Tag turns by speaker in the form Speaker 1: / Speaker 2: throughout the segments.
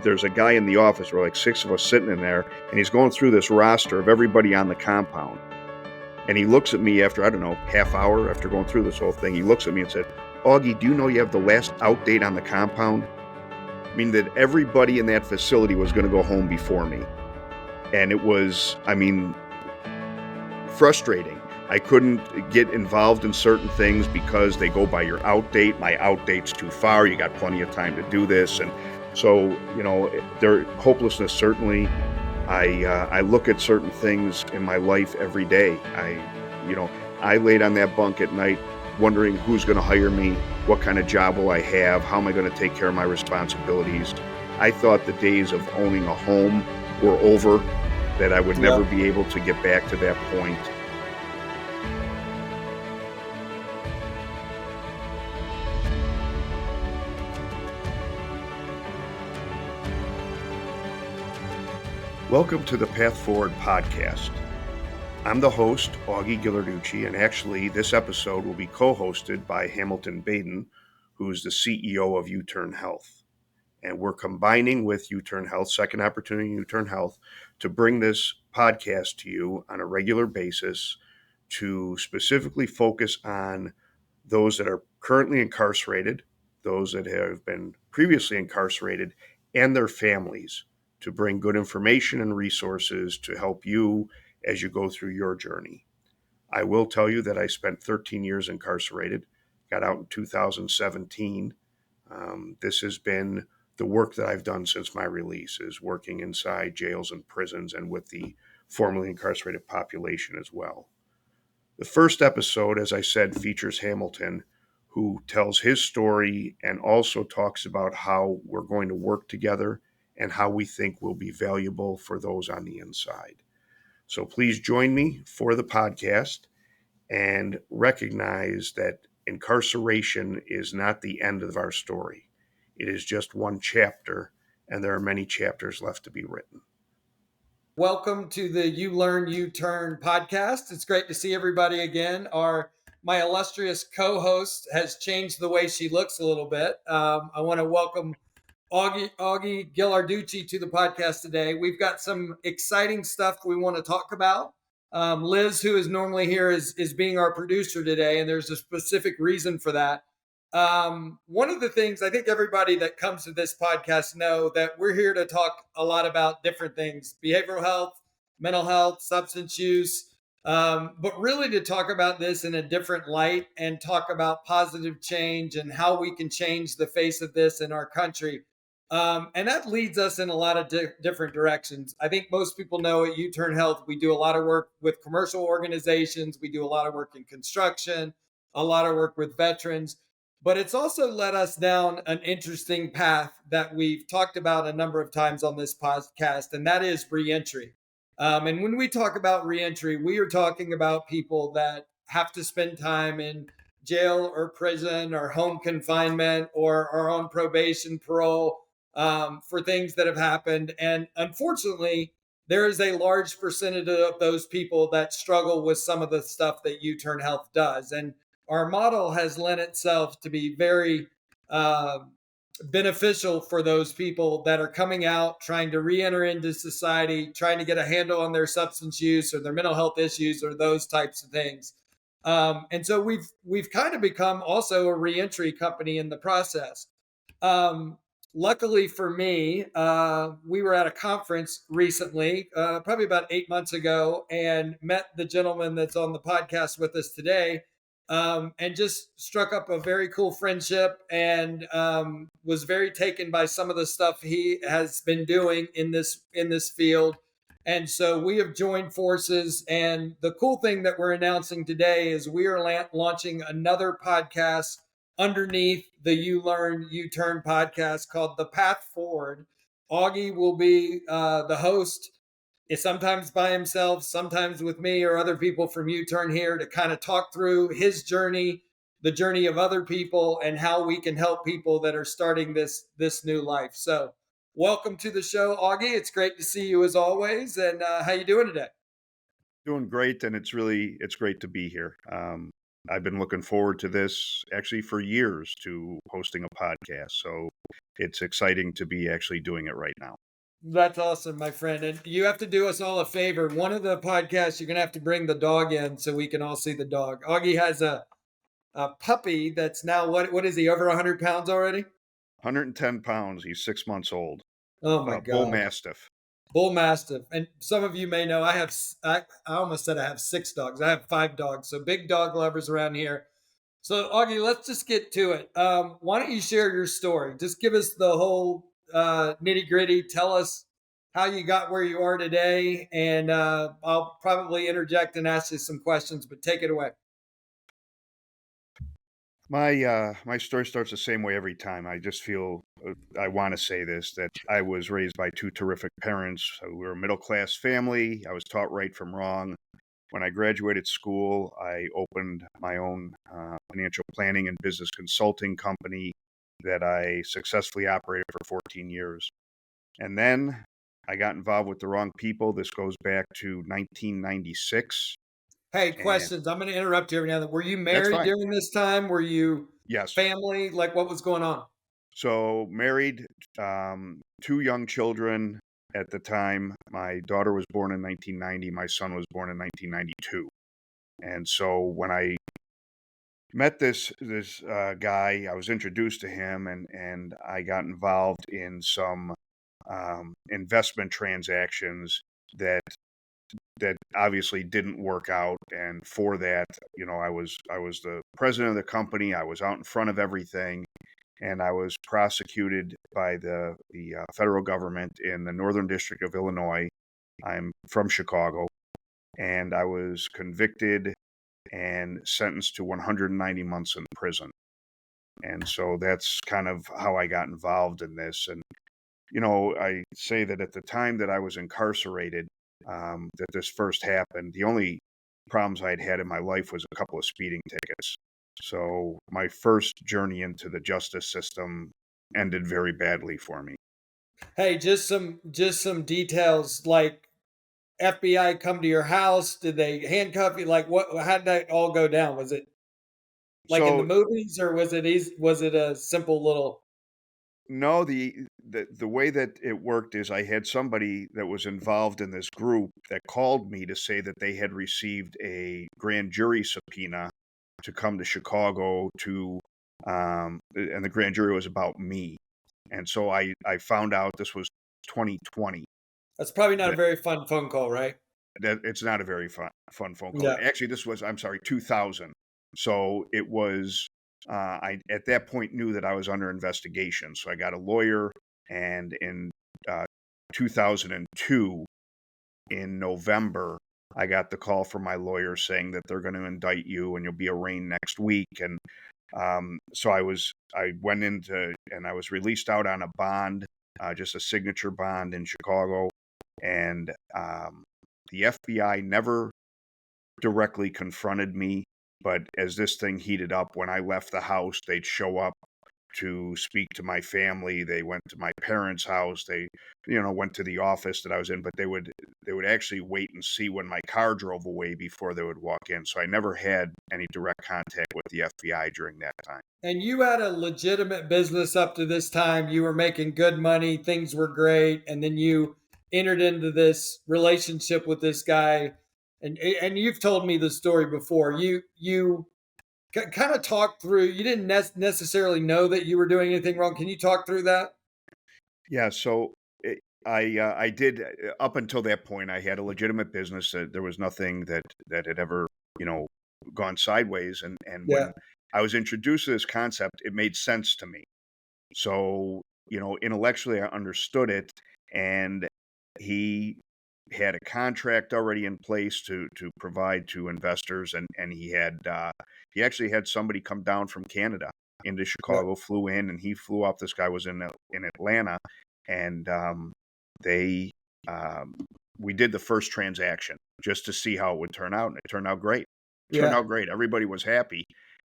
Speaker 1: there's a guy in the office, we're like 6 of us sitting in there, and he's going through this roster of everybody on the compound. And he looks at me after, I don't know, half hour after going through this whole thing, he looks at me and said, "Augie, do you know you have the last out date on the compound?" I mean, that everybody in that facility was going to go home before me. And it was, frustrating. I couldn't get involved in certain things because they go by your out date. My out date's too far. You got plenty of time to do this. And so, their hopelessness, certainly. I look at certain things in my life every day. I laid on that bunk at night wondering who's going to hire me, what kind of job will I have, how am I going to take care of my responsibilities. I thought the days of owning a home were over, that I would never be able to get back to that point. Welcome to the Path Forward podcast. I'm the host, Augie Ghilarducci, and actually this episode will be co-hosted by Hamilton Baiden, who's the CEO of Youturn Health. And we're combining with Youturn Health, Second Opportunity Youturn Health, to bring this podcast to you on a regular basis to specifically focus on those that are currently incarcerated, those that have been previously incarcerated, and their families, to bring good information and resources to help you as you go through your journey. I will tell you that I spent 13 years incarcerated, got out in 2017. This has been the work that I've done since my release, is working inside jails and prisons and with the formerly incarcerated population as well. The first episode, as I said, features Hamilton, who tells his story and also talks about how we're going to work together and how we think will be valuable for those on the inside. So please join me for the podcast and recognize that incarceration is not the end of our story. It is just one chapter, and there are many chapters left to be written.
Speaker 2: Welcome to the You Learn, You Turn podcast. It's great to see everybody again. My illustrious co-host has changed the way she looks a little bit. I want to welcome Augie Ghilarducci to the podcast today. We've got some exciting stuff we want to talk about. Liz, who is normally here, is being our producer today, and there's a specific reason for that. One of the things I think everybody that comes to this podcast know that we're here to talk a lot about different things: behavioral health, mental health, substance use, but really to talk about this in a different light and talk about positive change and how we can change the face of this in our country. And that leads us in a lot of different directions. I think most people know at Youturn Health, we do a lot of work with commercial organizations. We do a lot of work in construction, a lot of work with veterans. But it's also led us down an interesting path that we've talked about a number of times on this podcast, and that is reentry. And when we talk about reentry, we are talking about people that have to spend time in jail or prison or home confinement or are on probation, parole, for things that have happened. And unfortunately, there is a large percentage of those people that struggle with some of the stuff that Youturn Health does. And our model has lent itself to be very beneficial for those people that are coming out, trying to re-enter into society, trying to get a handle on their substance use or their mental health issues or those types of things. And so we've kind of become also a re-entry company in the process. Luckily for me, we were at a conference recently, probably about 8 months ago, and met the gentleman that's on the podcast with us today. And just struck up a very cool friendship and was very taken by some of the stuff he has been doing in this field. And so we have joined forces. And the cool thing that we're announcing today is we are launching another podcast underneath the You Learn, You Turn podcast called The Path Forward. Augie will be the host. It's sometimes by himself, sometimes with me or other people from Youturn here to kind of talk through his journey, the journey of other people, and how we can help people that are starting this new life. So welcome to the show, Augie. It's great to see you as always. And how you doing today?
Speaker 1: Doing great, and it's great to be here. I've been looking forward to this actually for years, to hosting a podcast. So it's exciting to be actually doing it right now.
Speaker 2: That's awesome, my friend. And you have to do us all a favor. One of the podcasts, you're going to have to bring the dog in so we can all see the dog. Augie has a puppy that's now, what is he, over 100 pounds already?
Speaker 1: 110 pounds. He's 6 months old.
Speaker 2: Oh my
Speaker 1: Bull
Speaker 2: God.
Speaker 1: Mastiff.
Speaker 2: Bull Mastiff. And some of you may know I almost said I have 6 dogs. I have 5 dogs. So big dog lovers around here. So Augie, let's just get to it. Why don't you share your story? Just give us the whole nitty gritty. Tell us how you got where you are today, and I'll probably interject and ask you some questions. But take it away.
Speaker 1: My story starts the same way every time. I just feel I want to say this, that I was raised by two terrific parents. We were a middle class family. I was taught right from wrong. When I graduated school, I opened my own financial planning and business consulting company that I successfully operated for 14 years. And then I got involved with the wrong people. This goes back to 1996.
Speaker 2: Hey,
Speaker 1: And
Speaker 2: questions. I'm going to interrupt you every now and then. Were you
Speaker 1: that's
Speaker 2: married
Speaker 1: fine.
Speaker 2: during this time? Were you
Speaker 1: Yes.
Speaker 2: family? Like, what was going on?
Speaker 1: So married, two young children at the time. My daughter was born in 1990. My son was born in 1992. And so when I met this guy, I was introduced to him, and I got involved in some investment transactions that obviously didn't work out. And for that, I was the president of the company. I was out in front of everything, and I was prosecuted by the federal government in the Northern District of Illinois. I'm from Chicago, and I was convicted and sentenced to 190 months in prison. And so that's kind of how I got involved in this. And I say that at the time that I was incarcerated, that this first happened, the only problems I'd had in my life was a couple of speeding tickets. So my first journey into the justice system ended very badly for me.
Speaker 2: Hey, just some details. Like, FBI come to your house? Did they handcuff you? Like, what? How did that all go down? Was it like in the
Speaker 1: So
Speaker 2: movies, or was it easy? Was it a simple little?
Speaker 1: no, the way that it worked is I had somebody that was involved in this group that called me to say that they had received a grand jury subpoena to come to Chicago and the grand jury was about me. And so I found out this was 2020.
Speaker 2: That's probably not a
Speaker 1: That
Speaker 2: very fun phone call, right?
Speaker 1: it's not a very fun phone call.
Speaker 2: Yeah,
Speaker 1: Actually, this was, I'm sorry, 2000. So it was I at that point knew that I was under investigation. So I got a lawyer, and in uh, 2002, in November, I got the call from my lawyer saying that they're going to indict you and you'll be arraigned next week. And so I went into and I was released out on a bond, just a signature bond in Chicago, and the FBI never directly confronted me, but as this thing heated up, when I left the house, they'd show up to speak to my family. They went to my parents' house. They, went to the office that I was in, but they would actually wait and see when my car drove away before they would walk in. So I never had any direct contact with the FBI during that time.
Speaker 2: and you had a legitimate business up to this time. You were making good money. Things were great, and then you entered into this relationship with this guy, and you've told me the story before. You kind of talk through. You didn't necessarily know that you were doing anything wrong. Can you talk through that?
Speaker 1: Yeah, so I did up until that point. I had a legitimate business. There was nothing that had ever you know gone sideways. And
Speaker 2: Yeah,
Speaker 1: when I was introduced to this concept, it made sense to me. So intellectually, I understood it, and he had a contract already in place to provide to investors, and he actually had somebody come down from Canada into
Speaker 2: yeah,
Speaker 1: Chicago, flew in, and he flew up. This guy was in Atlanta, and they um, we did the first transaction just to see how it would turn out, and it turned out great. Turned
Speaker 2: yeah.
Speaker 1: out great. Everybody was happy,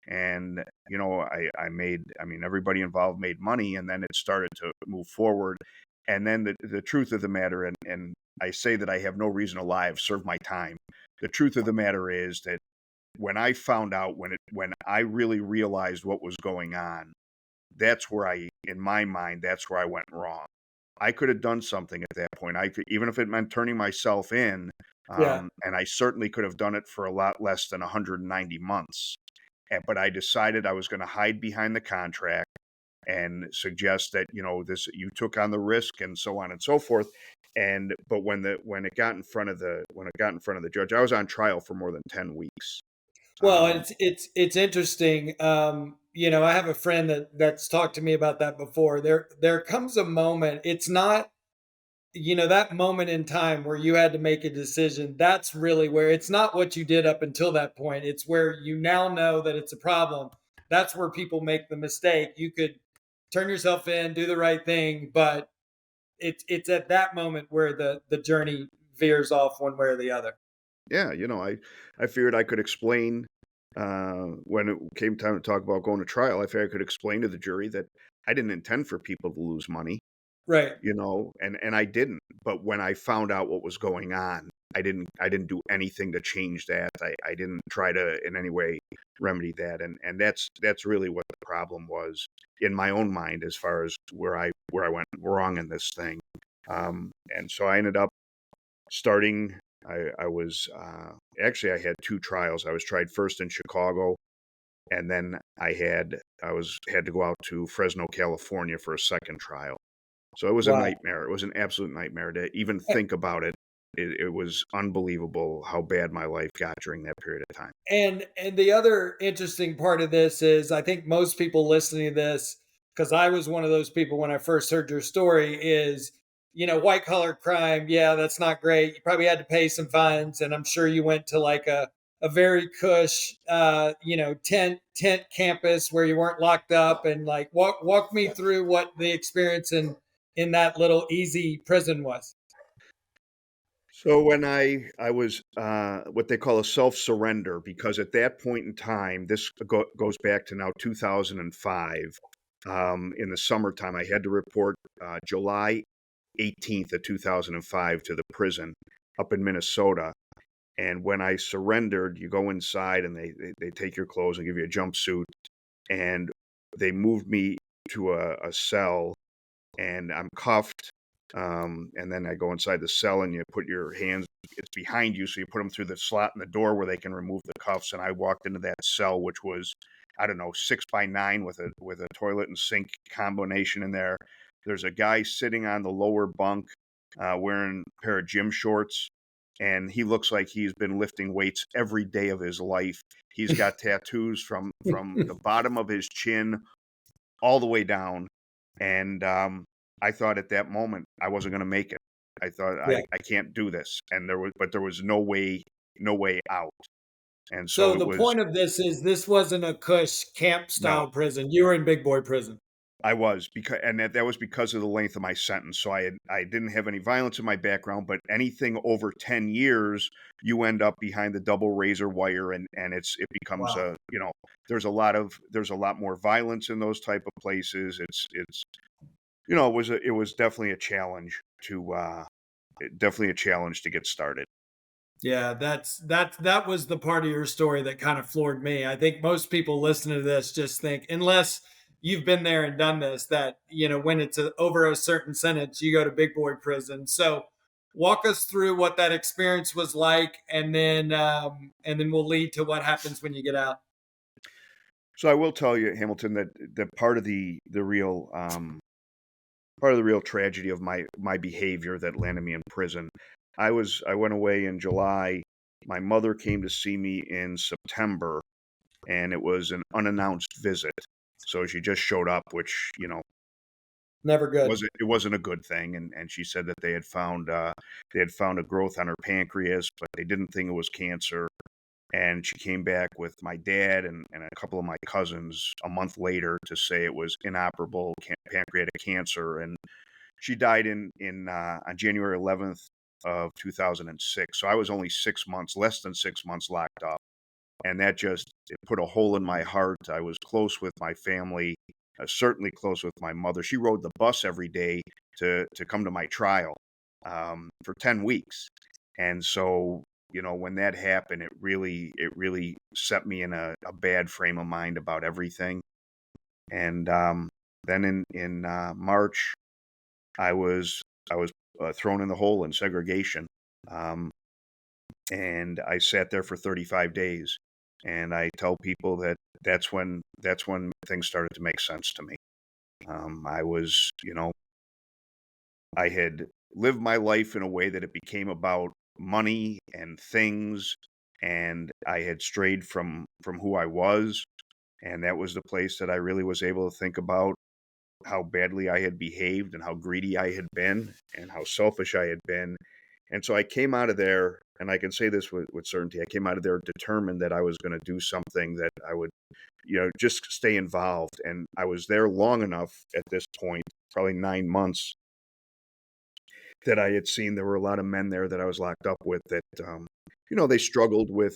Speaker 1: and I mean, everybody involved made money, and then it started to move forward. And then the truth of the matter, and I say that I have no reason to lie. I've served my time. The truth of the matter is that when I found out, when I really realized what was going on, that's where in my mind, that's where I went wrong. I could have done something at that point. I could, even if it meant turning myself in,
Speaker 2: Yeah.
Speaker 1: and I certainly could have done it for a lot less than 190 months. But I decided I was going to hide behind the contract and suggest that, this, you took on the risk and so on and so forth. And but when it got in front of the judge, I was on trial for more than 10 weeks.
Speaker 2: Well,
Speaker 1: Um,
Speaker 2: it's interesting. I have a friend that's talked to me about that before. There comes a moment. It's not, that moment in time where you had to make a decision. That's really where it's not what you did up until that point. It's where you now know that it's a problem. That's where people make the mistake. You could turn yourself in, do the right thing, but it's at that moment where the journey veers off one way or the other.
Speaker 1: yeah, I figured I could explain, when it came time to talk about going to trial. I figured I could explain to the jury that I didn't intend for people to lose money.
Speaker 2: Right.
Speaker 1: And I didn't. But when I found out what was going on, I didn't do anything to change that. I didn't try to in any way remedy that. And that's really what the problem was in my own mind, as far as where I went wrong in this thing. And so I ended up starting. I was actually, I had two trials. I was tried first in Chicago, and then had to go out to Fresno, California for a second trial. So it was a
Speaker 2: Wow.
Speaker 1: nightmare. It was an absolute nightmare to even think about it. It was unbelievable how bad my life got during that period of time.
Speaker 2: And the other interesting part of this is I think most people listening to this, because I was one of those people when I first heard your story, is white collar crime. Yeah, that's not great. You probably had to pay some fines, and I'm sure you went to like a very cush tent campus where you weren't locked up, and like walk me through what the experience in that little easy prison was.
Speaker 1: So when I was what they call a self surrender, because at that point in time, this goes back to now 2005. In the summertime, I had to report July 18th of 2005 to the prison up in Minnesota. And when I surrendered, you go inside and they take your clothes and give you a jumpsuit. And they moved me to a cell, and I'm cuffed. And then I go inside the cell, and you put your hands, it's behind you. So you put them through the slot in the door where they can remove the cuffs. And I walked into that cell, which was, I don't know, 6 by 9 with a toilet and sink combination in there. There's a guy sitting on the lower bunk, wearing a pair of gym shorts, and he looks like he's been lifting weights every day of his life. He's got tattoos from the bottom of his chin all the way down. And I thought at that moment I wasn't going to make it. I thought
Speaker 2: Yeah.
Speaker 1: I can't do this, and there was no way out. And
Speaker 2: So
Speaker 1: so it
Speaker 2: the
Speaker 1: was
Speaker 2: point of this wasn't a cush camp
Speaker 1: no.
Speaker 2: style prison. You were in big boy prison.
Speaker 1: I was, because, and that was because of the length of my sentence. So I didn't have any violence in my background, but anything over 10 years, you end up behind the double razor wire, and it becomes
Speaker 2: Wow.
Speaker 1: there's a lot more violence in those type of places. It was definitely a challenge to get started.
Speaker 2: Yeah, that was the part of your story that kind of floored me. I think most people listening to this just think, unless you've been there and done this, that when it's over a certain sentence, you go to big boy prison. So walk us through what that experience was like, and then we'll lead to what happens when you get out.
Speaker 1: So I will tell you, Hamilton, that part of the real tragedy of my behavior that landed me in prison. I went away in July. My mother came to see me in September, and it was an unannounced visit. So she just showed up, which,
Speaker 2: Never good.
Speaker 1: it wasn't a good thing. And she said that they had found a growth on her pancreas, but they didn't think it was cancer. And she came back with my dad and a couple of my cousins a month later to say it was inoperable pancreatic cancer. And she died on January 11th of 2006. So I was only 6 months, less than 6 months locked up, and that just it put a hole in my heart. I was close with my family, certainly close with my mother. She rode the bus every day to come to my trial, for 10 weeks, and so when that happened, it really set me in a bad frame of mind about everything. And Then in March, I was thrown in the hole in segregation, um, and I sat there for 35 days. And I tell people that that's when things started to make sense to me. I was, I had lived my life in a way that it became about money and things, and I had strayed from who I was, and that was the place that I really was able to think about how badly I had behaved and how greedy I had been and how selfish I had been. And so I came out of there, and I can say this with certainty, I came out of there determined that I was going to do something that I would, just stay involved. And I was there long enough at this point, probably 9 months, that I had seen there were a lot of men there that I was locked up with that, they struggled with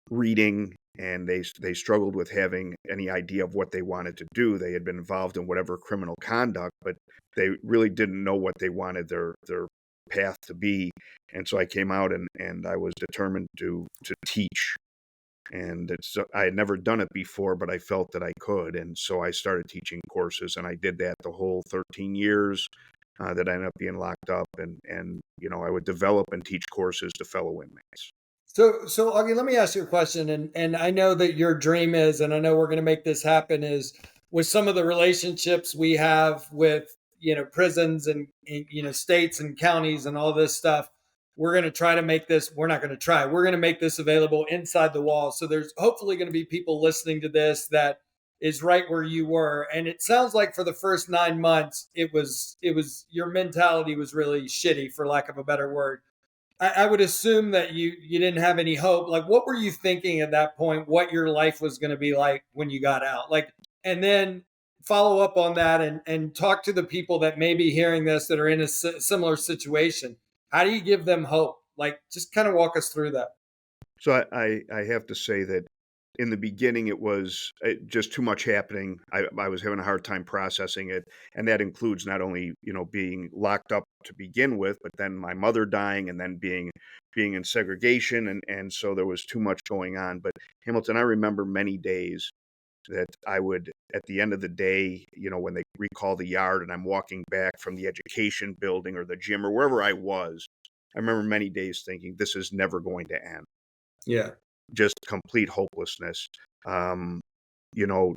Speaker 1: reading, and they struggled with having any idea of what they wanted to do. They had been involved in whatever criminal conduct, but they really didn't know what they wanted their path to be. And so I came out, and I was determined to teach. And I had never done it before, but I felt that I could. And so I started teaching courses, and I did that the whole 13 years that I ended up being locked up. And I would develop and teach courses to fellow inmates.
Speaker 2: So Augie, let me ask you a question, and I know that your dream is, and I know we're going to make this happen, is with some of the relationships we have with prisons and states and counties and all this stuff. We're going to try to make this. We're not going to try. We're going to make this available inside the walls. So there's hopefully going to be people listening to this that is right where you were, and it sounds like for the first 9 months, it was your mentality was really shitty, for lack of a better word. I would assume that you didn't have any hope. Like, what were you thinking at that point? What your life was going to be like when you got out? Like, and then follow up on that and talk to the people that may be hearing this that are in a similar situation. How do you give them hope? Like, just kind of walk us through that.
Speaker 1: So I have to say that in the beginning it was just too much happening. I was having a hard time processing it, and that includes not only being locked up to begin with, but then my mother dying, and then being in segregation, and so there was too much going on. But Hamilton, I remember many days that I would, at the end of the day, when they recall the yard and I'm walking back from the education building or the gym or wherever I was, I remember many days thinking, this is never going to end.
Speaker 2: Yeah.
Speaker 1: Just complete hopelessness. Um, you know,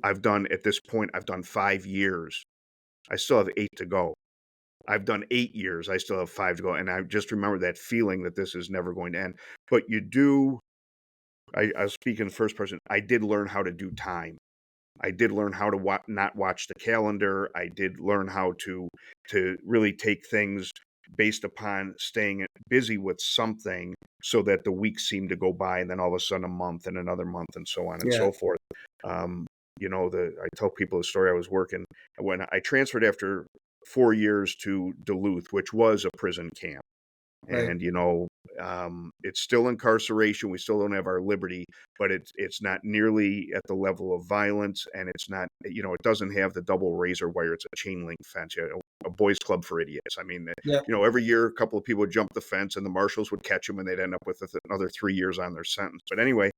Speaker 1: at this point, I've done 5 years. I still have 8 to go. I've done 8 years. I still have 5 to go. And I just remember that feeling that this is never going to end. But I was speaking in the first person. I did learn how to do time. I did learn how to not watch the calendar. I did learn how to really take things based upon staying busy with something, so that the weeks seem to go by, and then all of a sudden a month and another month and so on and
Speaker 2: Yeah.
Speaker 1: so forth. Um, I tell people the story. I was working when I transferred after 4 years to Duluth, which was a prison camp.
Speaker 2: Right.
Speaker 1: And it's still incarceration. We still don't have our liberty, but it's not nearly at the level of violence, and it's not, it doesn't have the double razor wire. It's a chain link fence, a boys club for idiots. I mean,
Speaker 2: Yeah.
Speaker 1: every year a couple of people would jump the fence, and the marshals would catch them, and they'd end up with another 3 years on their sentence. But anyway,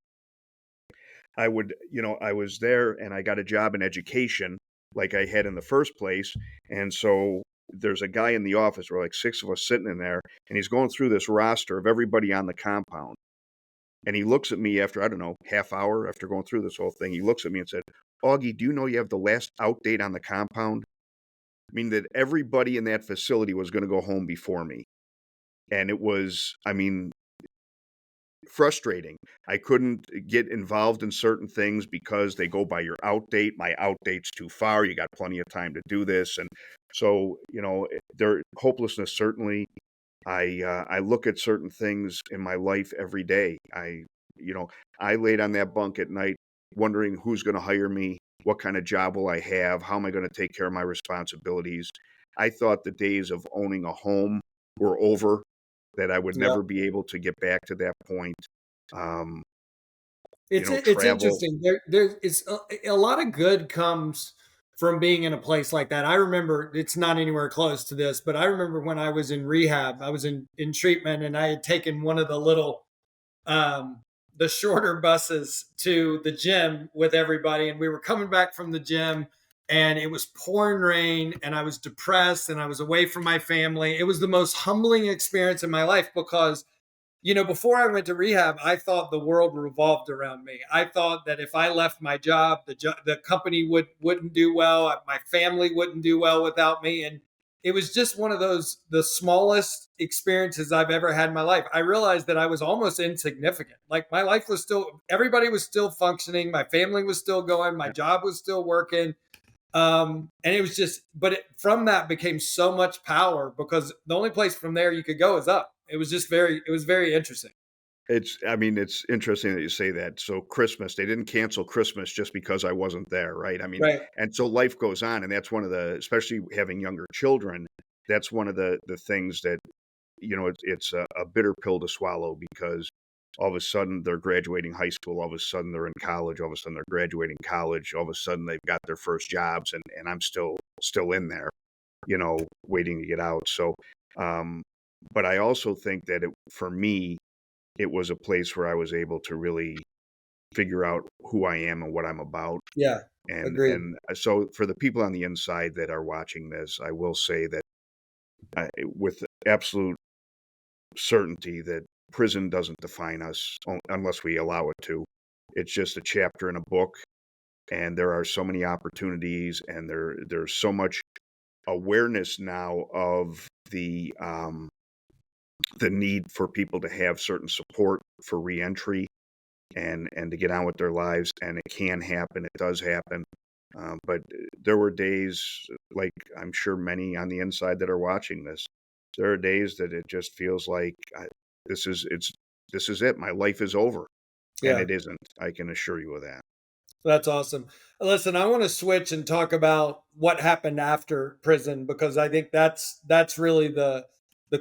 Speaker 1: I was there, and I got a job in education like I had in the first place. And so there's a guy in the office, we're like 6 of us sitting in there, and he's going through this roster of everybody on the compound. And he looks at me after, I don't know, half hour after going through this whole thing. He looks at me and said, Augie, do you know you have the last out date on the compound? I mean, that everybody in that facility was going to go home before me. And it was, I mean, frustrating. I couldn't get involved in certain things because they go by your out date. My out date's too far. You got plenty of time to do this. And so, their hopelessness, certainly. I look at certain things in my life every day. I laid on that bunk at night wondering who's going to hire me, what kind of job will I have, how am I going to take care of my responsibilities. I thought the days of owning a home were over, that I would
Speaker 2: Yeah.
Speaker 1: never be able to get back to that point. Um,
Speaker 2: It's
Speaker 1: Travel.
Speaker 2: interesting. It's a lot of good comes from being in a place like that. I remember it's not anywhere close to this, but I remember when I was in rehab, I was in treatment, and I had taken one of the little um the shorter buses to the gym with everybody. And we were coming back from the gym and it was pouring rain and I was depressed and I was away from my family. It was the most humbling experience in my life because before I went to rehab, I thought the world revolved around me. I thought that if I left my job, the company wouldn't do well, my family wouldn't do well without me, and it was just one of the smallest experiences I've ever had in my life. I realized that I was almost insignificant. Like my life was still, everybody was still functioning, my family was still going, my job was still working, and it was just, but from that became so much power because the only place from there you could go is up. It was very interesting.
Speaker 1: I mean, it's interesting that you say that. So Christmas, they didn't cancel Christmas just because I wasn't there, right? I mean,
Speaker 2: Right.
Speaker 1: and so life goes on, and that's one of the, especially having younger children, that's one of the things that, it's a bitter pill to swallow because all of a sudden they're graduating high school, all of a sudden they're in college, all of a sudden they're graduating college, all of a sudden they've got their first jobs, and I'm still in there, waiting to get out. So, um, but I also think that for me, it was a place where I was able to really figure out who I am and what I'm about.
Speaker 2: Yeah. Agreed.
Speaker 1: And so for the people on the inside that are watching this, I will say that with absolute certainty that prison doesn't define us unless we allow it to. It's just a chapter in a book, and there are so many opportunities, and there's so much awareness now of the need for people to have certain support for reentry and to get on with their lives, and it can happen, it does happen. But there were days, like I'm sure many on the inside that are watching this, there are days that it just feels like this is it's this is it. My life is over, and
Speaker 2: Yeah.
Speaker 1: it isn't. I can assure you of that.
Speaker 2: That's awesome. Listen, I want to switch and talk about what happened after prison because I think that's really the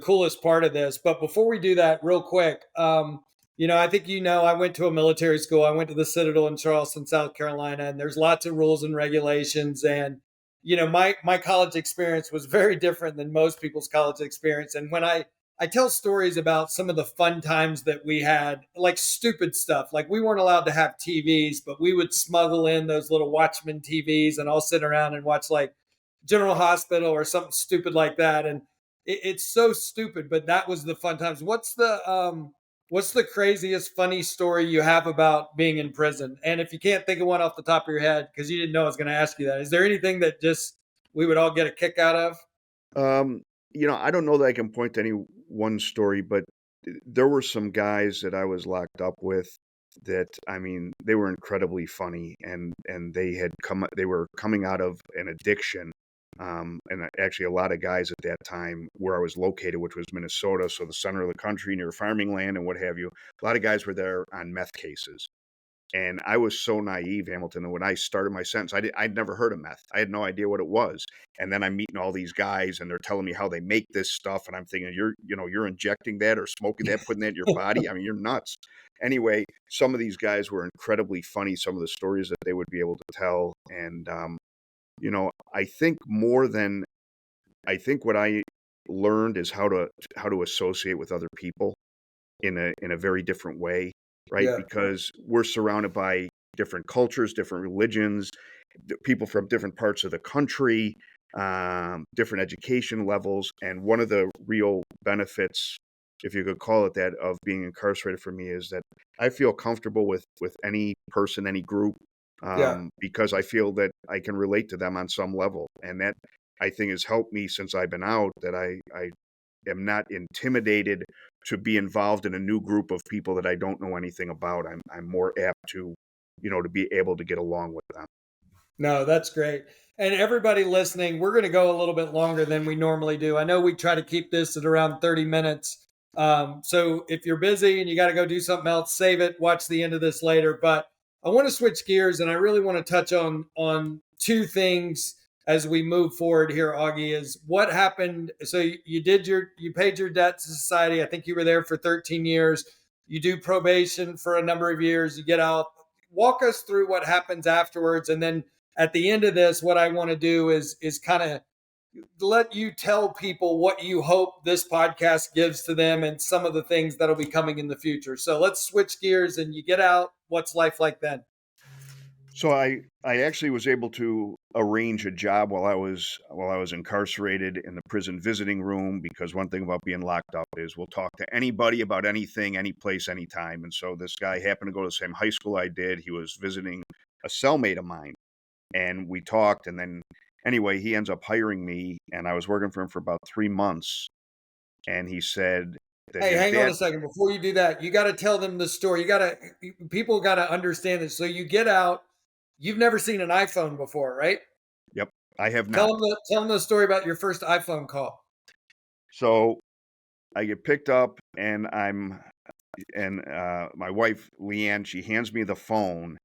Speaker 2: coolest part of this. But before we do that, real quick, I think I went to a military school. I went to the Citadel in Charleston, South Carolina, and there's lots of rules and regulations. And my college experience was very different than most people's college experience. And when I tell stories about some of the fun times that we had, like stupid stuff. Like we weren't allowed to have TVs, but we would smuggle in those little Watchmen TVs and all sit around and watch like General Hospital or something stupid like that. And it's so stupid, but that was the fun times. What's the craziest funny story you have about being in prison? And if you can't think of one off the top of your head, because you didn't know I was going to ask you that, is there anything that just we would all get a kick out of?
Speaker 1: Um, I don't know that I can point to any one story, but there were some guys that I was locked up with that, I mean, they were incredibly funny, and they were coming out of an addiction. And actually a lot of guys at that time where I was located, which was Minnesota, so the center of the country near farming land and what have you, a lot of guys were there on meth cases. And I was so naive, Hamilton, and when I started my sentence, I'd never heard of meth. I had no idea what it was. And then I'm meeting all these guys, and they're telling me how they make this stuff, and I'm thinking, you're injecting that or smoking that, putting that in your body. I mean, you're nuts. Anyway, some of these guys were incredibly funny. Some of the stories that they would be able to tell, and I think what I learned is how to associate with other people in a very different way, right?
Speaker 2: Yeah.
Speaker 1: Because we're surrounded by different cultures, different religions, people from different parts of the country, different education levels, and one of the real benefits, if you could call it that, of being incarcerated for me is that I feel comfortable with any person, any group,
Speaker 2: Yeah.
Speaker 1: because I feel that I can relate to them on some level, and that I think has helped me since I've been out. That I am not intimidated to be involved in a new group of people that I don't know anything about. I'm more apt to be able to get along with them.
Speaker 2: No, that's great. And everybody listening, we're going to go a little bit longer than we normally do. I know we try to keep this at around 30 minutes. So if you're busy and you got to go do something else, save it, watch the end of this later. But I want to switch gears and I really want to touch on two things as we move forward here, Augie, is what happened. So you paid your debt to society. I think you were there for 13 years. You do probation for a number of years. You get out. Walk us through what happens afterwards, and then at the end of this, what I want to do is kind of let you tell people what you hope this podcast gives to them and some of the things that'll be coming in the future. So let's switch gears and you get out. What's life like then?
Speaker 1: So I actually was able to arrange a job while I was incarcerated in the prison visiting room, because one thing about being locked up is we'll talk to anybody about anything, any place, anytime. And so this guy happened to go to the same high school I did. He was visiting a cellmate of mine, and we talked. And then anyway, he ends up hiring me, and I was working for him for about 3 months. And he said that
Speaker 2: Hey,
Speaker 1: his
Speaker 2: hang on
Speaker 1: dad.
Speaker 2: a second. Before you do that, you got to tell them the story. People got to understand this. So you get out. You've never seen an iPhone before, right?
Speaker 1: Yep, I have not.
Speaker 2: Tell them the story about your first iPhone call.
Speaker 1: So I get picked up, and my wife Leanne, she hands me the phone,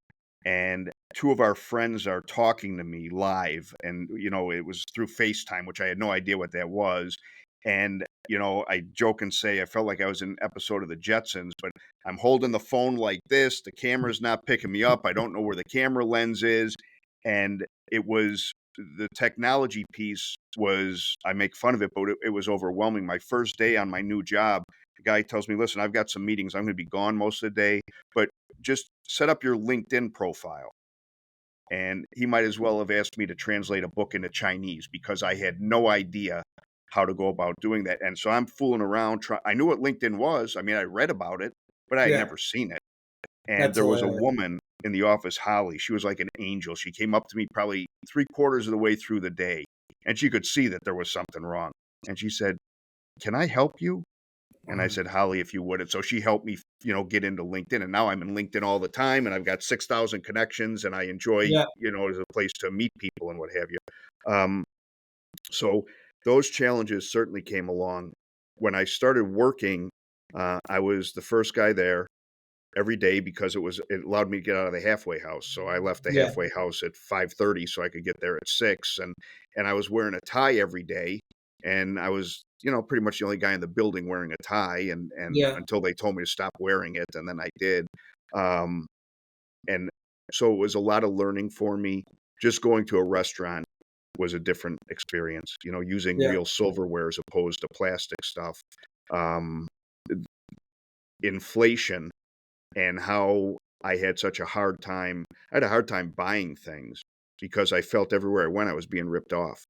Speaker 1: and two of our friends are talking to me live, and it was through FaceTime, which I had no idea what that was. And I joke and say I felt like I was in an episode of the Jetsons, but I'm holding the phone like this, the camera's not picking me up, I don't know where the camera lens is. And it was the technology piece was, I make fun of it, but it was overwhelming. My first day on my new job, the guy tells me, listen, I've got some meetings, I'm going to be gone most of the day, but just set up your LinkedIn profile. And he might as well have asked me to translate a book into Chinese, because I had no idea how to go about doing that. And so I'm fooling around. I knew what LinkedIn was. I mean, I read about it, but I had
Speaker 2: Yeah,
Speaker 1: never seen it. And
Speaker 2: that's
Speaker 1: there was a
Speaker 2: hilarious.
Speaker 1: woman in the office, Holly. She was like an angel. She came up to me probably three-quarters of the way through the day, and she could see that there was something wrong. And she said, can I help you? And I said, Holly, if you would. And so she helped me, get into LinkedIn. And now I'm in LinkedIn all the time, and I've got 6,000 connections, and I enjoy,
Speaker 2: Yeah,
Speaker 1: as a place to meet people and what have you. Um, so those challenges certainly came along. When I started working, I was the first guy there every day, because it allowed me to get out of the halfway house. So I left the
Speaker 2: yeah,
Speaker 1: halfway house at 5:30 so I could get there at 6. And I was wearing a tie every day, and I was, pretty much the only guy in the building wearing a tie, and
Speaker 2: yeah,
Speaker 1: until they told me to stop wearing it, and then I did. Um, and so it was a lot of learning for me. Just going to a restaurant was a different experience, using
Speaker 2: yeah,
Speaker 1: real silverware as opposed to plastic stuff. Um, Inflation, and how I had a hard time buying things, because I felt everywhere I went I was being ripped off.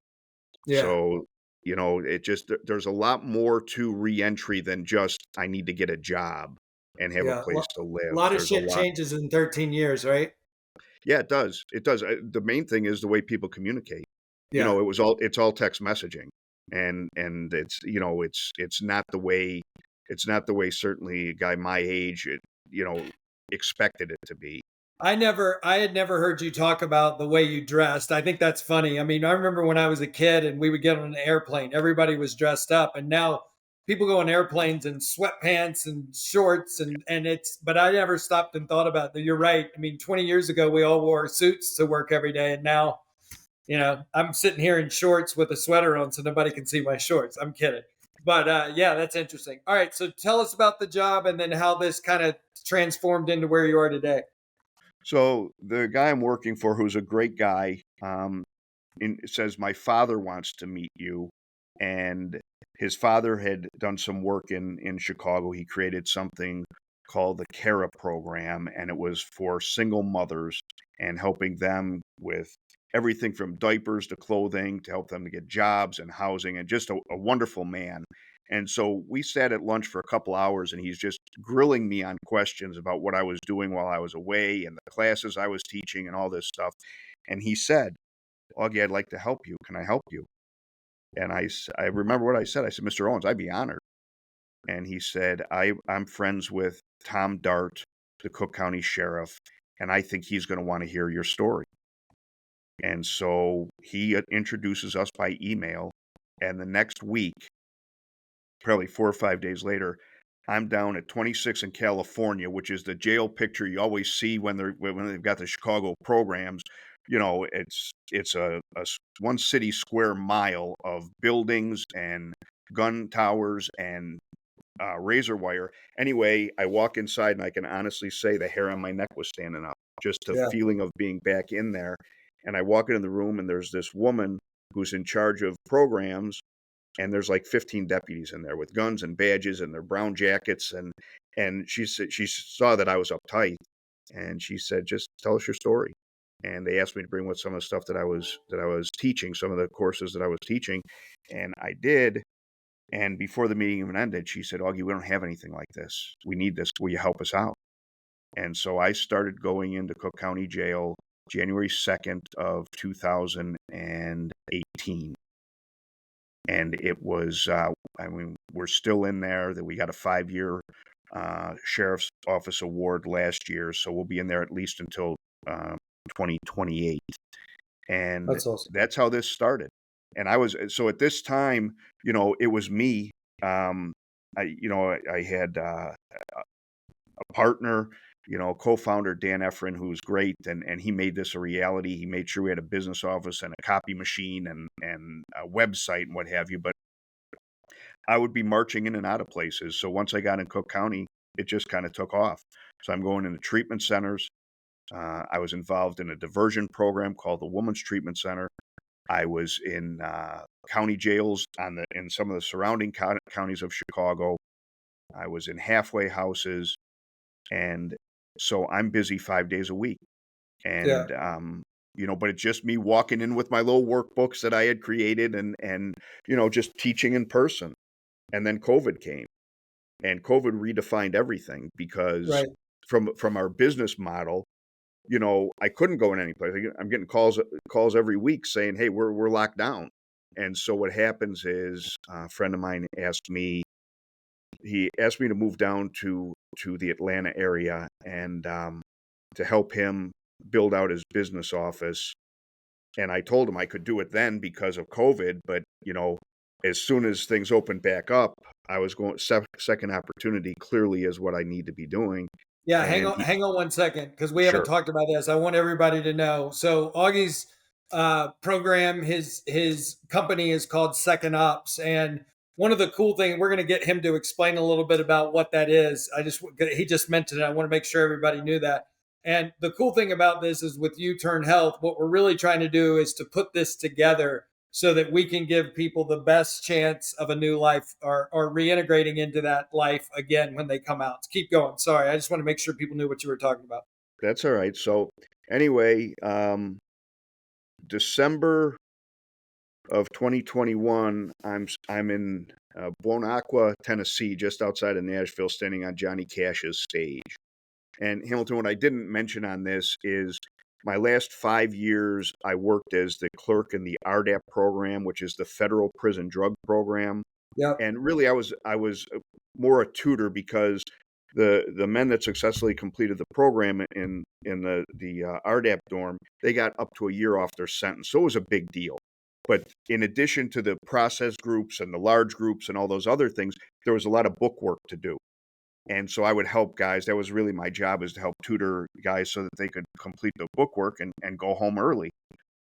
Speaker 2: yeah,
Speaker 1: So, there's a lot more to reentry than just I need to get a job and have a
Speaker 2: yeah.
Speaker 1: place to
Speaker 2: A
Speaker 1: live.
Speaker 2: lot of
Speaker 1: There's a
Speaker 2: shit
Speaker 1: lot.
Speaker 2: changes in 13 years, right?
Speaker 1: Yeah, it does. It does. The main thing is the way people communicate.
Speaker 2: Yeah,
Speaker 1: It's all text messaging, and it's not the way certainly a guy my age, you know, expected it to be.
Speaker 2: I had never heard you talk about the way you dressed. I think that's funny. I mean, I remember when I was a kid and we would get on an airplane, everybody was dressed up, and now people go on airplanes in sweatpants and shorts, but I never stopped and thought about that. You're right. I mean, 20 years ago, we all wore suits to work every day, and now, I'm sitting here in shorts with a sweater on so nobody can see my shorts. I'm kidding. But yeah, that's interesting. All right. So tell us about the job and then how this kind of transformed into where you are today.
Speaker 1: So the guy I'm working for, who's a great guy, says my father wants to meet you, and his father had done some work in Chicago. He created something called the CARA program, and it was for single mothers and helping them with everything from diapers to clothing to help them to get jobs and housing, and just a wonderful man. And so we sat at lunch for a couple hours, and he's just grilling me on questions about what I was doing while I was away and the classes I was teaching and all this stuff. And he said, Augie, I'd like to help you. Can I help you? And I remember what I said. I said, Mr. Owens, I'd be honored. And he said, I'm friends with Tom Dart, the Cook County Sheriff, and I think he's going to want to hear your story. And so he introduces us by email. And the next week, probably 4 or 5 days later, I'm down at 26 in California, which is the jail picture you always see when they've got the Chicago programs. It's a one city square mile of buildings and gun towers and razor wire. Anyway, I walk inside, and I can honestly say the hair on my neck was standing up, just the
Speaker 2: Yeah.
Speaker 1: feeling of being back in there. And I walk into the room, and there's this woman who's in charge of programs, and there's like 15 deputies in there with guns and badges and their brown jackets, and she said she saw that I was uptight, and she said, just tell us your story. And they asked me to bring with some of the stuff that I was teaching, some of the courses that I was teaching, and I did. And before the meeting even ended, she said, Augie, we don't have anything like this. We need this. Will you help us out? And so I started going into Cook County Jail January 2nd of 2018. And it was, we're still in there. That we got a 5-year Sheriff's Office award last year. So we'll be in there at least until 2028. And
Speaker 2: That's awesome.
Speaker 1: that's how this started. And so at this time, it was me. I had a partner, co-founder Dan Efren, who's great, and he made this a reality. He made sure we had a business office and a copy machine and a website and what have you. But I would be marching in and out of places. So once I got in Cook County, it just kind of took off. So I'm going into treatment centers. I was involved in a diversion program called the Women's Treatment Center. I was in county jails in some of the surrounding counties of Chicago. I was in halfway houses, and so I'm busy 5 days a week. And but it's just me walking in with my little workbooks that I had created, and just teaching in person. And then COVID came, and COVID redefined everything because
Speaker 2: Right.
Speaker 1: from our business model, I couldn't go in any place. I'm getting calls every week saying, "Hey, we're locked down." And so what happens is a friend of mine asked me. He asked me to move down to the Atlanta area and to help him build out his business office. And I told him I could do it then because of COVID, but as soon as things opened back up, I was going second opportunity clearly is what I need to be doing.
Speaker 2: Yeah,
Speaker 1: And
Speaker 2: hang on 1 second, because we haven't
Speaker 1: sure.
Speaker 2: talked about this. I want everybody to know. So Augie's program, his company is called Second Ops, and one of the cool things, we're going to get him to explain a little bit about what that is. He just mentioned it. I want to make sure everybody knew that. And the cool thing about this is with Youturn Health, what we're really trying to do is to put this together so that we can give people the best chance of a new life, or reintegrating into that life again when they come out. So keep going. Sorry, I just want to make sure people knew what you were talking about.
Speaker 1: That's all right. So anyway, December of 2021, I'm in Bon Aqua, Tennessee, just outside of Nashville, standing on Johnny Cash's stage. And Hamilton, what I didn't mention on this is my last 5 years, I worked as the clerk in the RDAP program, which is the Federal Prison Drug Program.
Speaker 2: Yep.
Speaker 1: And really, I was more a tutor because the men that successfully completed the program in the RDAP dorm, they got up to a year off their sentence. So it was a big deal. But in addition to the process groups and the large groups and all those other things, there was a lot of book work to do. And so I would help guys. That was really my job, is to help tutor guys so that they could complete the book work and go home early.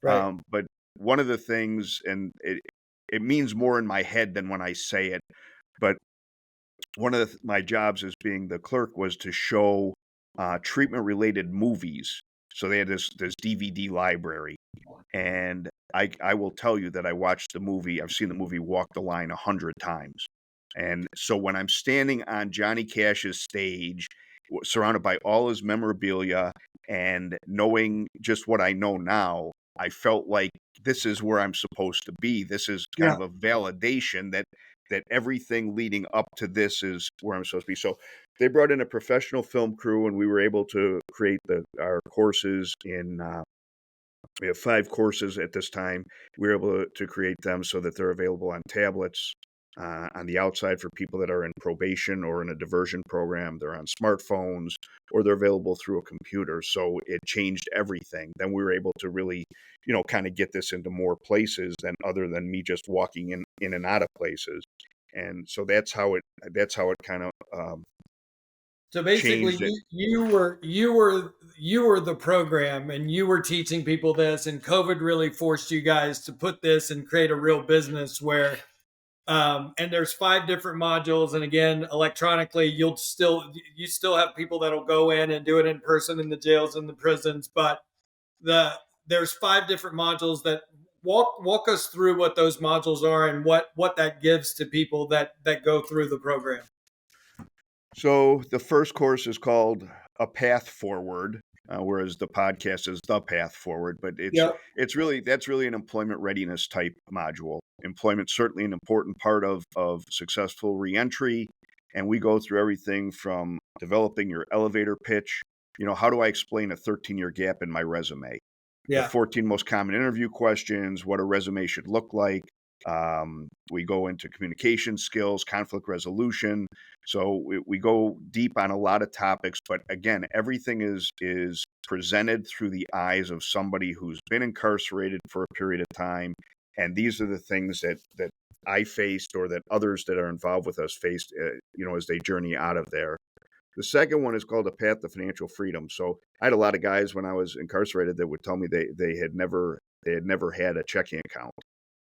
Speaker 2: Right.
Speaker 1: But one of the things, and it means more in my head than when I say it, but one of my jobs as being the clerk was to show treatment-related movies. So they had this DVD library, and I will tell you that I watched the movie. I've seen the movie Walk the Line 100 times. And so when I'm standing on Johnny Cash's stage, surrounded by all his memorabilia and knowing just what I know now, I felt like this is where I'm supposed to be. This is kind
Speaker 2: Yeah.
Speaker 1: of a validation that everything leading up to this is where I'm supposed to be. So they brought in a professional film crew, and we were able to create our courses in. We have 5 courses at this time. We were able to create them so that they're available on tablets, on the outside for people that are in probation or in a diversion program. They're on smartphones, or they're available through a computer. So it changed everything. Then we were able to really, kind of get this into more places than other than me just walking in and out of places. And so that's how it kind of
Speaker 2: So basically,
Speaker 1: changed it.
Speaker 2: you were the program, and you were teaching people this, and COVID really forced you guys to put this and create a real business where. And there's 5 different modules, and again, electronically, you still have people that'll go in and do it in person in the jails and the prisons, but there's 5 different modules that walk us through what those modules are and what that gives to people that go through the program.
Speaker 1: So the first course is called A Path Forward, whereas the podcast is The Path Forward. But
Speaker 2: Yep.
Speaker 1: that's really an employment readiness type module. Employment's certainly an important part of successful reentry, and we go through everything from developing your elevator pitch. How do I explain a 13-year gap in my resume? The
Speaker 2: Yeah.
Speaker 1: 14 most common interview questions, what a resume should look like. We go into communication skills, conflict resolution. So we go deep on a lot of topics, but again, everything is presented through the eyes of somebody who's been incarcerated for a period of time, and these are the things that I faced or that others that are involved with us faced, as they journey out of there. The second one is called A Path to Financial Freedom. So I had a lot of guys when I was incarcerated that would tell me they had never had a checking account.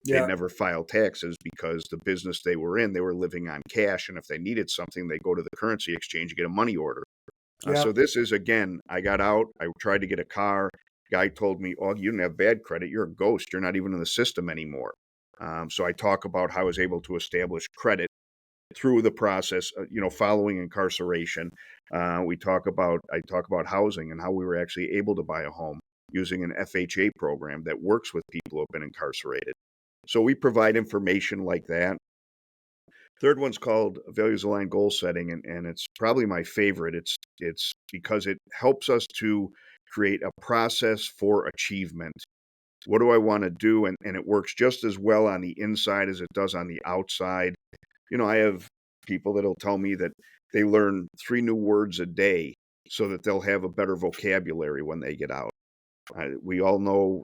Speaker 1: They'd
Speaker 2: Yeah.
Speaker 1: never filed taxes because the business they were in, they were living on cash. And if they needed something, they go to the currency exchange and get a money order.
Speaker 2: Yeah.
Speaker 1: So this is, again, I got out, I tried to get a car. Guy told me, oh, you didn't have bad credit. You're a ghost. You're not even in the system anymore. So I talk about how I was able to establish credit through the process, following incarceration. I talk about housing and how we were actually able to buy a home using an FHA program that works with people who have been incarcerated. So we provide information like that. Third one's called values aligned goal setting, and it's probably my favorite. It's because it helps us to create a process for achievement. What do I want to do? And it works just as well on the inside as it does on the outside. I have people that'll tell me that they learn 3 new words a day so that they'll have a better vocabulary when they get out. We all know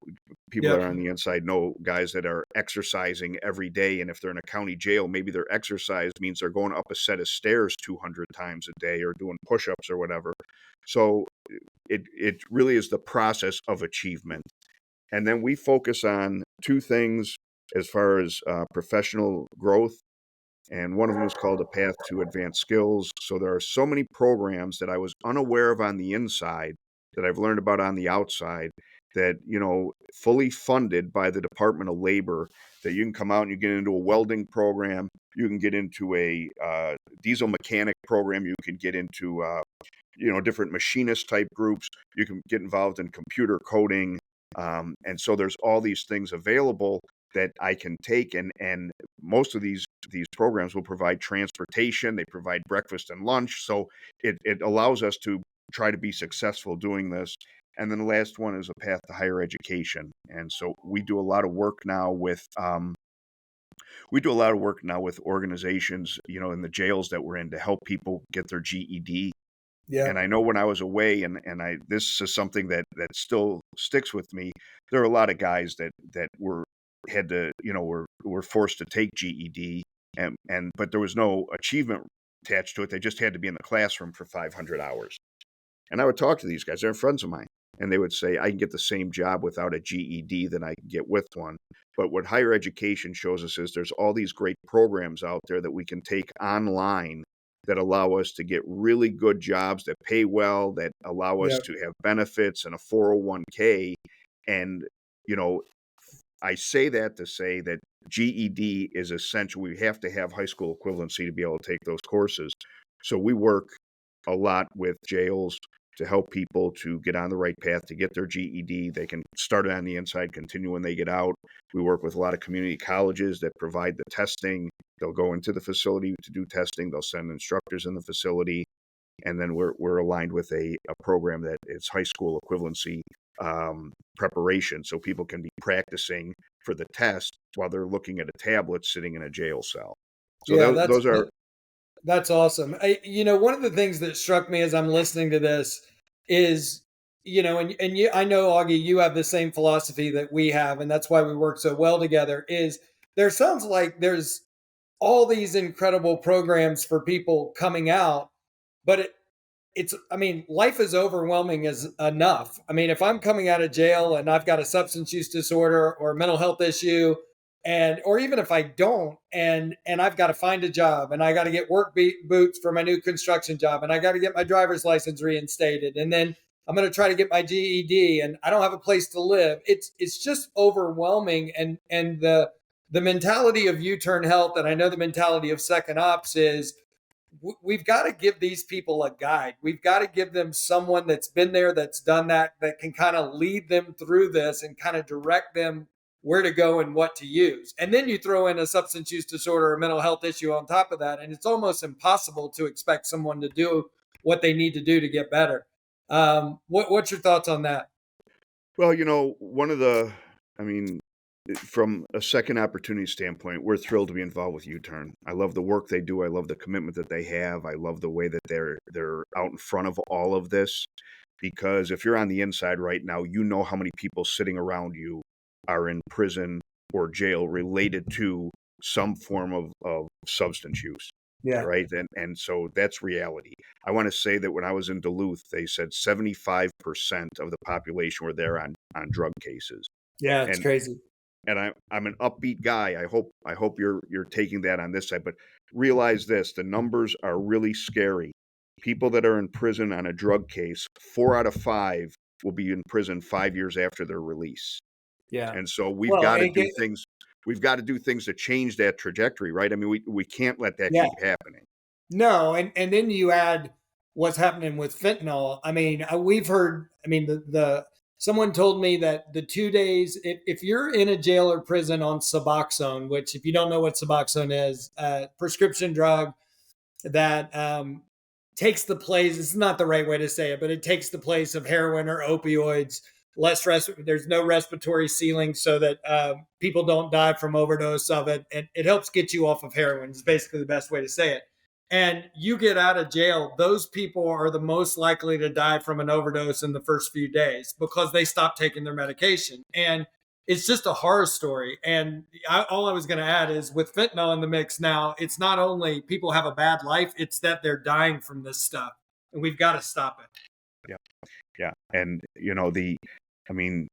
Speaker 1: people that
Speaker 2: Yep.
Speaker 1: are on the inside know guys that are exercising every day. And if they're in a county jail, maybe their exercise means they're going up a set of stairs 200 times a day or doing push ups or whatever. So it really is the process of achievement. And then we focus on 2 things as far as professional growth. And one of them is called A Path to Advanced Skills. So there are so many programs that I was unaware of on the inside that I've learned about on the outside that, fully funded by the Department of Labor, that you can come out and you get into a welding program, you can get into a diesel mechanic program, you can get into, different machinist type groups, you can get involved in computer coding. And so there's all these things available that I can take, and most of these programs will provide transportation, they provide breakfast and lunch, so it allows us to try to be successful doing this. And then the last one is A Path to Higher Education. And so we do a lot of work now with organizations, in the jails that we're in to help people get their GED.
Speaker 2: Yeah.
Speaker 1: And I know when I was away, and this is something that still sticks with me. There are a lot of guys that were forced to take GED, but there was no achievement attached to it. They just had to be in the classroom for 500 hours. And I would talk to these guys; they're friends of mine, and they would say, "I can get the same job without a GED than I can get with one." But what higher education shows us is there's all these great programs out there that we can take online that allow us to get really good jobs that pay well, that allow us
Speaker 2: Yeah.
Speaker 1: to have benefits and a 401k. And, you know, I say that to say that GED is essential. We have to have high school equivalency to be able to take those courses. So we work a lot with jails to help people to get on the right path to get their GED. They can start it on the inside, continue when they get out. We work with a lot of community colleges that provide the testing. They'll go into the facility to do testing. They'll send instructors in the facility. And then we're aligned with a program that is high school equivalency preparation, so people can be practicing for the test while they're looking at a tablet sitting in a jail cell. So
Speaker 2: Yeah.
Speaker 1: those are
Speaker 2: That's awesome. One of the things that struck me as I'm listening to this is, I know, Augie, you have the same philosophy that we have, and that's why we work so well together. Is there sounds like there's all these incredible programs for people coming out, but life is overwhelming as enough. If I'm coming out of jail and I've got a substance use disorder or a mental health issue, or even if I don't, and I've got to find a job, and I got to get boots for my new construction job, and I got to get my driver's license reinstated, and then I'm going to try to get my GED, and I don't have a place to live. It's just overwhelming, and the mentality of Youturn Health, and I know the mentality of Second Ops is we've got to give these people a guide. We've got to give them someone that's been there, that's done that, that can kind of lead them through this and kind of direct them where to go and what to use. And then you throw in a substance use disorder or mental health issue on top of that, and it's almost impossible to expect someone to do what they need to do to get better. What's your thoughts on that?
Speaker 1: Well, I mean, from a second opportunity standpoint, we're thrilled to be involved with U-Turn. I love the work they do. I love the commitment that they have. I love the way that they're out in front of all of this. Because if you're on the inside right now, you know how many people sitting around you are in prison or jail related to some form of substance use.
Speaker 2: Yeah.
Speaker 1: Right. And so that's reality. I want to say that when I was in Duluth, they said 75% of the population were there on drug cases.
Speaker 2: Yeah, it's
Speaker 1: And
Speaker 2: crazy.
Speaker 1: I'm an upbeat guy. I hope you're taking that on this side, but realize this, the numbers are really scary. People that are in prison on a drug case, 4 out of 5 will be in prison 5 years after their release.
Speaker 2: Yeah.
Speaker 1: And so
Speaker 2: Well, and get,
Speaker 1: we've got to do things to change that trajectory, right? I mean, we can't let that
Speaker 2: yeah.
Speaker 1: keep happening.
Speaker 2: No, and then you add what's happening with fentanyl. I mean, we've heard. I mean, the someone told me that the 2 days, if you're in a jail or prison on Suboxone, which if you don't know what Suboxone is, prescription drug that takes the place. It's not the right way to say it, but it takes the place of heroin or opioids. There's no respiratory ceiling, so that people don't die from overdose of it, and it helps get you off of heroin. Is basically the best way to say it. And you get out of jail, those people are the most likely to die from an overdose in the first few days because they stop taking their medication. And it's just a horror story. And all I was going to add is with fentanyl in the mix now, it's not only people have a bad life, it's that they're dying from this stuff. And we've got to stop it.
Speaker 1: Yeah. Yeah. And I mean,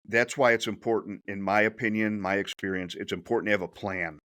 Speaker 1: that's why it's important, in my opinion, my experience, it's important to have a plan.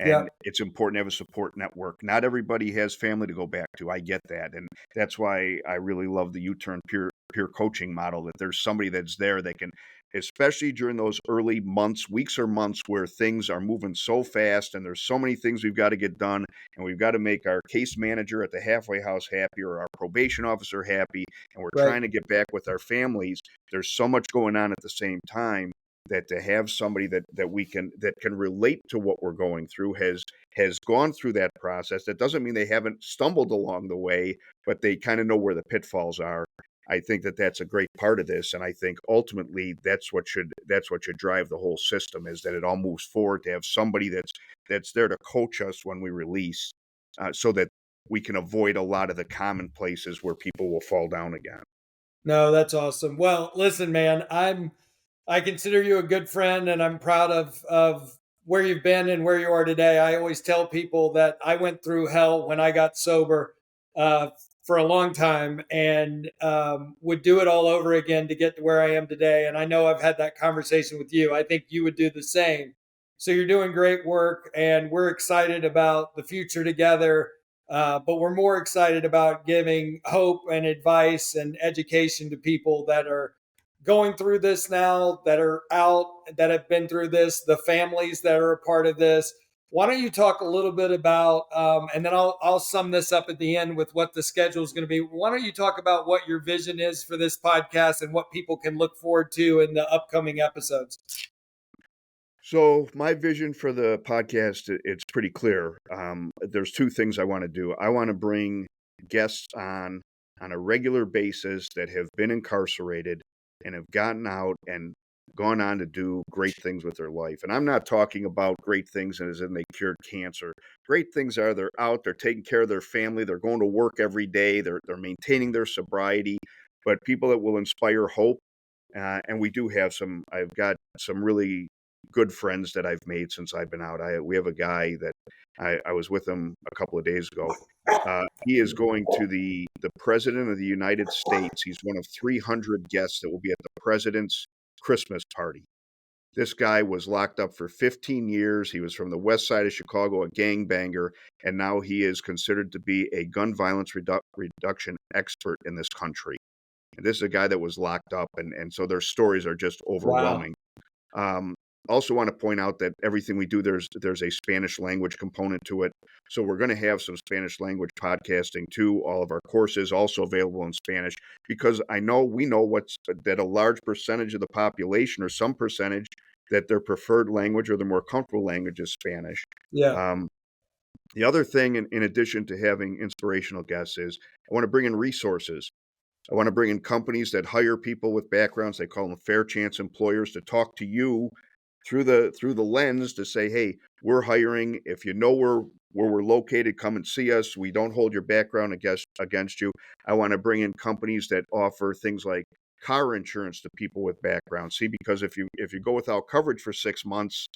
Speaker 2: Yeah.
Speaker 1: And it's important to have a support network. Not everybody has family to go back to. I get that. And that's why I really love the U-Turn peer coaching model, that there's somebody that's there that can, especially during those early months, weeks or months where things are moving so fast and there's so many things we've got to get done, and we've got to make our case manager at the halfway house happy or our probation officer happy, and we're
Speaker 2: Right.
Speaker 1: trying to get back with our families. There's so much going on at the same time that to have somebody that can relate to what we're going through, has gone through that process. That doesn't mean they haven't stumbled along the way, but they kind of know where the pitfalls are. I think that that's a great part of this, and I think ultimately that's what should drive the whole system, is that it all moves forward, to have somebody that's there to coach us when we release, so that we can avoid a lot of the common places where people will fall down again.
Speaker 2: No, that's awesome. Well, listen, man, I consider you a good friend, and I'm proud of where you've been and where you are today. I always tell people that I went through hell when I got sober uh, for a long time, and would do it all over again to get to where I am today. And I know I've had that conversation with you. I think you would do the same. So you're doing great work, and we're excited about the future together. But we're more excited about giving hope and advice and education to people that are going through this now, that are out, that have been through this, the families that are a part of this. Why don't you talk a little bit about, and then I'll sum this up at the end with what the schedule is going to be. Why don't you talk about what your vision is for this podcast and what people can look forward to in the upcoming episodes?
Speaker 1: So my vision for the podcast, it's pretty clear. There's two things I want to do. I want to bring guests on a regular basis that have been incarcerated and have gotten out and gone on to do great things with their life. And I'm not talking about great things as in they cured cancer. Great things are they're out, they're taking care of their family, they're going to work every day, they're maintaining their sobriety, but people that will inspire hope. And we do have some. I've got some really good friends that I've made since I've been out. We have a guy that I was with him a couple of days ago. He is going to the president of the United States. He's one of 300 guests that will be at the president's Christmas party. This guy was locked up for 15 years. He was from the west side of Chicago, a gangbanger, and now he is considered to be a gun violence reduction expert in this country. And this is a guy that was locked up, and so their stories are just
Speaker 2: Wow.
Speaker 1: overwhelming. Um, Also want to point out that everything we do, there's a Spanish language component to it. So we're going to have some Spanish language podcasting too. All of our courses also available in Spanish, because we know what's that a large percentage of the population, or some percentage, that their preferred language or their more comfortable language is Spanish.
Speaker 2: Yeah.
Speaker 1: Um, the other thing, in addition to having inspirational guests, is I want to bring in resources. I want to bring in companies that hire people with backgrounds. They call them fair chance employers, to talk to you through the lens to say, hey, we're hiring. If you know where we're located, come and see us. We don't hold your background against you. I want to bring in companies that offer things like car insurance to people with backgrounds. See, because if you go without coverage for 6 months,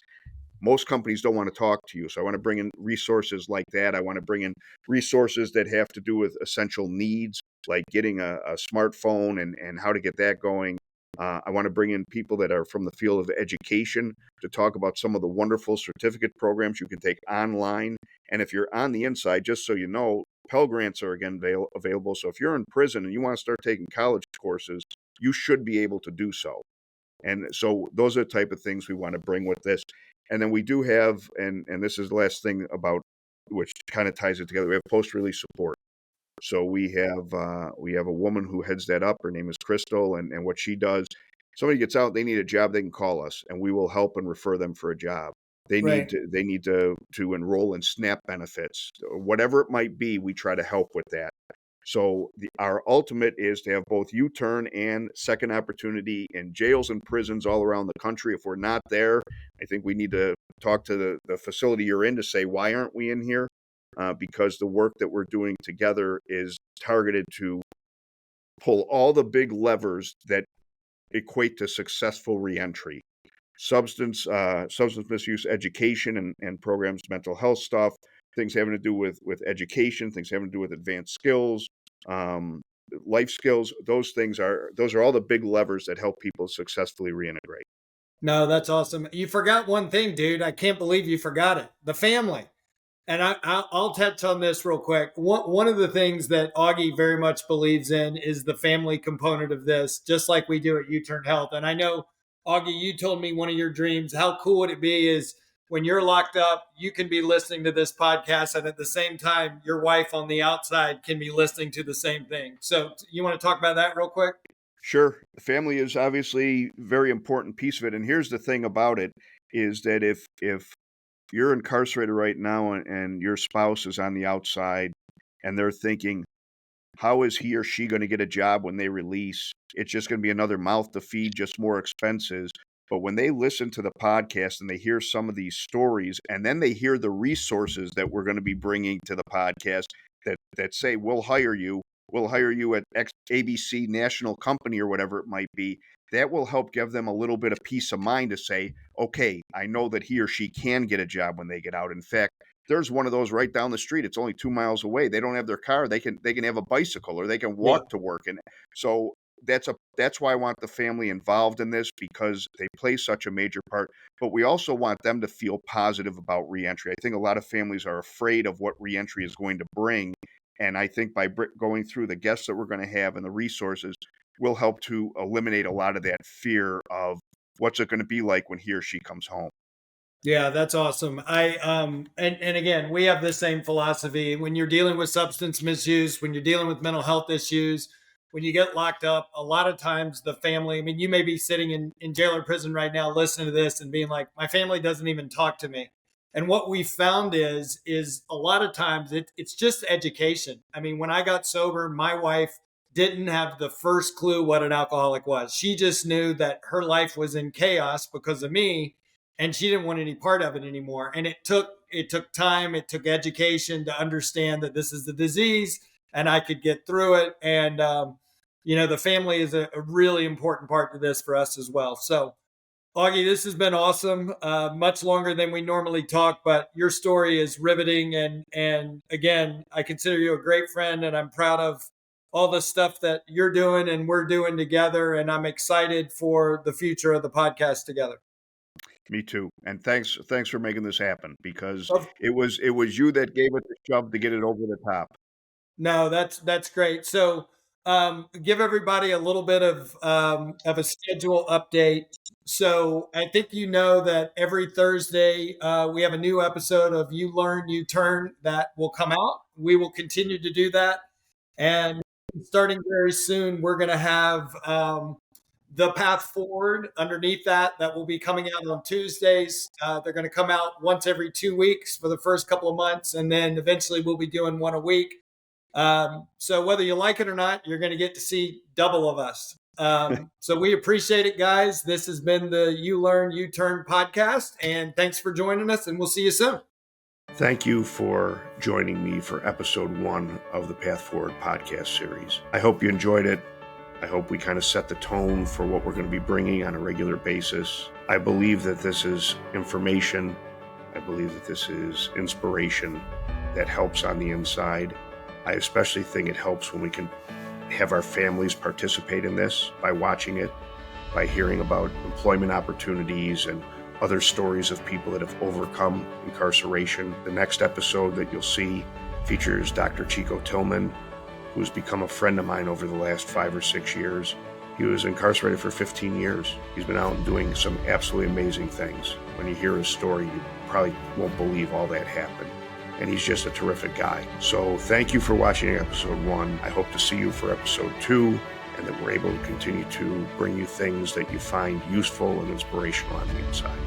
Speaker 1: most companies don't want to talk to you. So I want to bring in resources like that. I want to bring in resources that have to do with essential needs, like getting a smartphone and how to get that going. I want to bring in people that are from the field of education to talk about some of the wonderful certificate programs you can take online. And if you're on the inside, just so you know, Pell Grants are again available. So if you're in prison and you want to start taking college courses, you should be able to do so. And so those are the type of things we want to bring with this. And then we do have, and this is the last thing about, which kind of ties it together. We have post-release support. So we have a woman who heads that up. Her name is Crystal, and what she does, somebody gets out, they need a job, they can call us, and we will help and refer them for a job.
Speaker 2: Right.
Speaker 1: They need to enroll in SNAP benefits, whatever it might be. We try to help with that. So our ultimate is to have both U-turn and second opportunity in jails and prisons all around the country. If we're not there, I think we need to talk to the facility you're in to say, why aren't we in here? Because the work that we're doing together is targeted to pull all the big levers that equate to successful reentry. Substance misuse education and programs, mental health stuff, things having to do with education, things having to do with advanced skills, um, life skills. Those are all the big levers that help people successfully reintegrate.
Speaker 2: No, that's awesome. You forgot one thing, dude. I can't believe you forgot it. The family. And I'll touch on this real quick. One of the things that Augie very much believes in is the family component of this, just like we do at Youturn Health. And I know, Augie, you told me one of your dreams. How cool would it be is when you're locked up, you can be listening to this podcast, and at the same time, your wife on the outside can be listening to the same thing. So you want to talk about that real quick?
Speaker 1: Sure, family is obviously a very important piece of it. And here's the thing about it, is that if you're incarcerated right now, and your spouse is on the outside, and they're thinking, how is he or she going to get a job when they release? It's just going to be another mouth to feed, just more expenses. But when they listen to the podcast and they hear some of these stories, and then they hear the resources that we're going to be bringing to the podcast, that say, we'll hire you at ABC national company or whatever it might be, that will help give them a little bit of peace of mind to say, okay, I know that he or she can get a job when they get out. In fact, there's one of those right down the street. It's only 2 miles away. They don't have their car. They can have a bicycle, or they can
Speaker 2: Yeah.
Speaker 1: walk to work. And so that's why I want the family involved in this, because they play such a major part. But we also want them to feel positive about reentry. I think a lot of families are afraid of what reentry is going to bring. And I think by going through the guests that we're going to have and the resources, will help to eliminate a lot of that fear of what's it going to be like when he or she comes home.
Speaker 2: Yeah, that's awesome. And again, we have the same philosophy. When you're dealing with substance misuse, when you're dealing with mental health issues, when you get locked up, a lot of times the family, I mean, you may be sitting in jail or prison right now listening to this and being like, my family doesn't even talk to me. And what we found is a lot of times it's just education. I mean, when I got sober, my wife didn't have the first clue what an alcoholic was. She just knew that her life was in chaos because of me, and she didn't want any part of it anymore. And it took time, it took education to understand that this is the disease, and I could get through it. And the family is a really important part to this for us as well. So, Augie, this has been awesome. Much longer than we normally talk, but your story is riveting. And again, I consider you a great friend, and I'm proud of all the stuff that you're doing and we're doing together. And I'm excited for the future of the podcast together.
Speaker 1: Me too. And thanks for making this happen, because
Speaker 2: Of
Speaker 1: it was you that gave it the shove to get it over the top.
Speaker 2: No, that's great. So, give everybody a little bit of a schedule update. So I think you know that every Thursday we have a new episode of You Learn, You Turn that will come out. We will continue to do that. And starting very soon, we're going to have the path forward underneath that will be coming out on Tuesdays. They're going to come out once every 2 weeks for the first couple of months, and then eventually we'll be doing one a week. So whether you like it or not, you're going to get to see double of us. So we appreciate it, guys. This has been the You Learn, You Turn podcast, and thanks for joining us, and we'll see you soon.
Speaker 1: Thank you for joining me for episode 1 of the Path Forward podcast series. I hope you enjoyed it. I hope we kind of set the tone for what we're going to be bringing on a regular basis. I believe that this is information. I believe that this is inspiration that helps on the inside. I especially think it helps when we can have our families participate in this by watching it, by hearing about employment opportunities and other stories of people that have overcome incarceration. The next episode that you'll see features Dr. Chico Tillman, who's become a friend of mine over the last 5 or 6 years. He was incarcerated for 15 years. He's been out and doing some absolutely amazing things. When you hear his story, you probably won't believe all that happened. And he's just a terrific guy. So thank you for watching episode 1. I hope to see you for episode 2, and that we're able to continue to bring you things that you find useful and inspirational on the inside.